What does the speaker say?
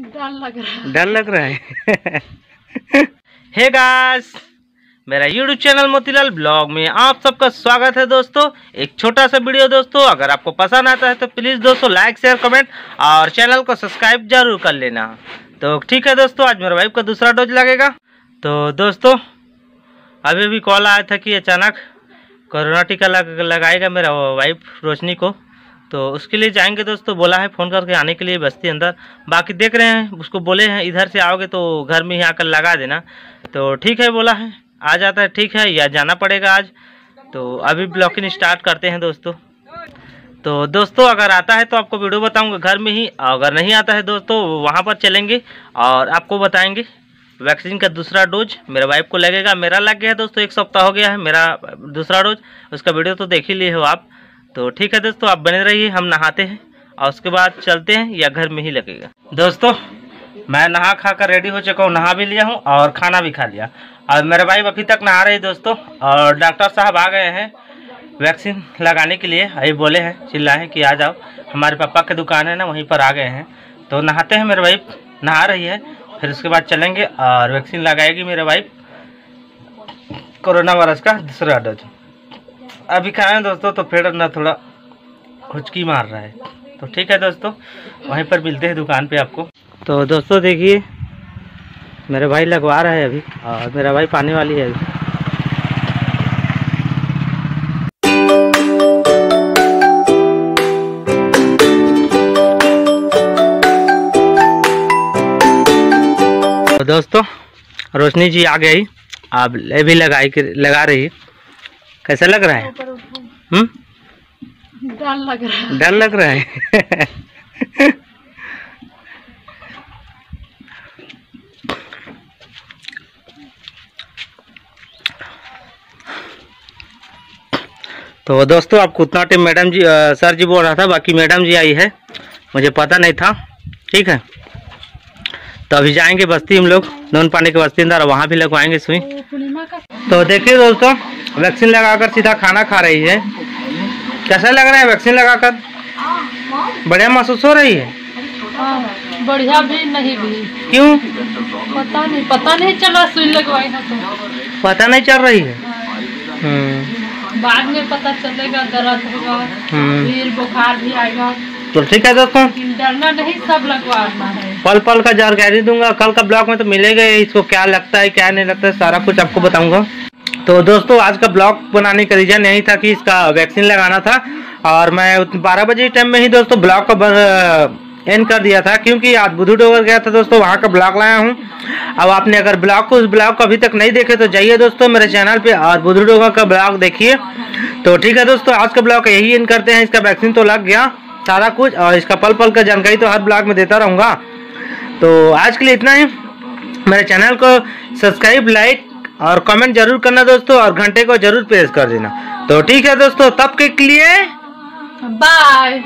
डर लग रहा है। हे गाइस, मेरा YouTube चैनल मोतीलाल ब्लॉग में आप सबका स्वागत है दोस्तों। एक छोटा सा वीडियो दोस्तों, अगर आपको पसंद आता है तो प्लीज़ दोस्तों लाइक शेयर कमेंट और चैनल को सब्सक्राइब जरूर कर लेना। तो ठीक है दोस्तों, आज मेरा वाइफ का दूसरा डोज लगेगा। तो दोस्तों अभी भी कॉल आया था कि अचानक कोरोना टीका लगाएगा मेरा वाइफ रोशनी को, तो उसके लिए जाएंगे दोस्तों। बोला है फ़ोन करके आने के लिए बस्ती अंदर। बाकी देख रहे हैं, उसको बोले हैं इधर से आओगे तो घर में ही आकर लगा देना। तो ठीक है, बोला है आ जाता है, ठीक है, या जाना पड़ेगा आज। तो अभी ब्लॉगिंग स्टार्ट करते हैं दोस्तों। तो दोस्तों अगर आता है तो आपको वीडियो बताऊंगा घर में ही, अगर नहीं आता है दोस्तों वहाँ पर चलेंगे और आपको बताएंगे। वैक्सीन का दूसरा डोज मेरे वाइफ को लगेगा, मेरा लग गया है दोस्तों, 1 सप्ताह हो गया है मेरा दूसरा डोज। उसका वीडियो तो देख ही लिए हो आप। तो ठीक है दोस्तों, आप बने रहिए, हम नहाते हैं और उसके बाद चलते हैं या घर में ही लगेगा। दोस्तों मैं नहा खा कर रेडी हो चुका हूँ, नहा भी लिया हूँ और खाना भी खा लिया। और मेरे भाई अभी तक नहा रहे दोस्तों, और डॉक्टर साहब आ गए हैं वैक्सीन लगाने के लिए। अभी बोले हैं, चिल्लाए कि आ जाओ, हमारे पापा की दुकान है ना, वहीं पर आ गए हैं। तो नहाते हैं, मेरे वाइफ नहा रही है, फिर उसके बाद चलेंगे और वैक्सीन लगाएगी मेरे वाइफ कोरोना वायरस का दूसरा डोज। अभी खाएँ दोस्तों तो फिर ना थोड़ा खुचकी मार रहा है। तो ठीक है दोस्तों, वहीं पर मिलते हैं दुकान पे आपको। तो दोस्तों देखिए मेरे भाई लगवा रहा है अभी, और मेरा भाई पाने वाली है अभी। तो दोस्तों रोशनी जी आ गई, अब ये भी लगा रही। कैसा लग रहा है? डर लग रहा है। तो दोस्तों आपको उतना टाइम मैडम जी सर जी बोल रहा था, बाकी मैडम जी आई है, मुझे पता नहीं था। ठीक है, तो अभी जाएंगे बस्ती हम लोग, नून पानी के बस्ती अंदर, वहाँ भी लगवाएंगे सुई। तो देखिए दोस्तों वैक्सीन लगाकर सीधा खाना खा रही है। कैसा लग रहा है वैक्सीन लगाकर? बढ़िया महसूस हो रही है? बढ़िया भी नहीं भी। क्यों? पता नहीं चला, सुई लगवाई ना तो पता नहीं चल रही है। बाद में पता चलेगा, दर्द होगा, फिर बुखार भी आएगा। तो ठीक है दोस्तों, डरना नहीं, सब लगवाना है। पल पल का जानकारी दूंगा, कल का ब्लॉग में तो मिलेगा इसको क्या लगता है क्या नहीं लगता है, सारा कुछ आपको बताऊंगा। तो दोस्तों आज का ब्लॉग बनाने का रीजन यही था कि इसका वैक्सीन लगाना था, और मैं 12 बजे टाइम में ही दोस्तों ब्लॉग को एंड कर दिया था, क्योंकि आज बुधू डोगर गया था दोस्तों, वहाँ का ब्लॉग लाया हूँ। अब आपने अगर उस ब्लॉग को अभी तक नहीं देखे तो जाइए दोस्तों मेरे चैनल पे और बुधू डोगर का ब्लॉग देखिए। तो ठीक है दोस्तों, आज का ब्लॉग यही एंड करते हैं। इसका वैक्सीन तो लग गया सारा कुछ, और इसका पल पल का जानकारी तो हर ब्लॉग में देता रहूँगा। तो आज के लिए इतना ही। मेरे चैनल को सब्सक्राइब लाइक और कमेंट जरूर करना दोस्तों, और घंटे को जरूर प्रेस कर देना। तो ठीक है दोस्तों, तब के लिए बाय।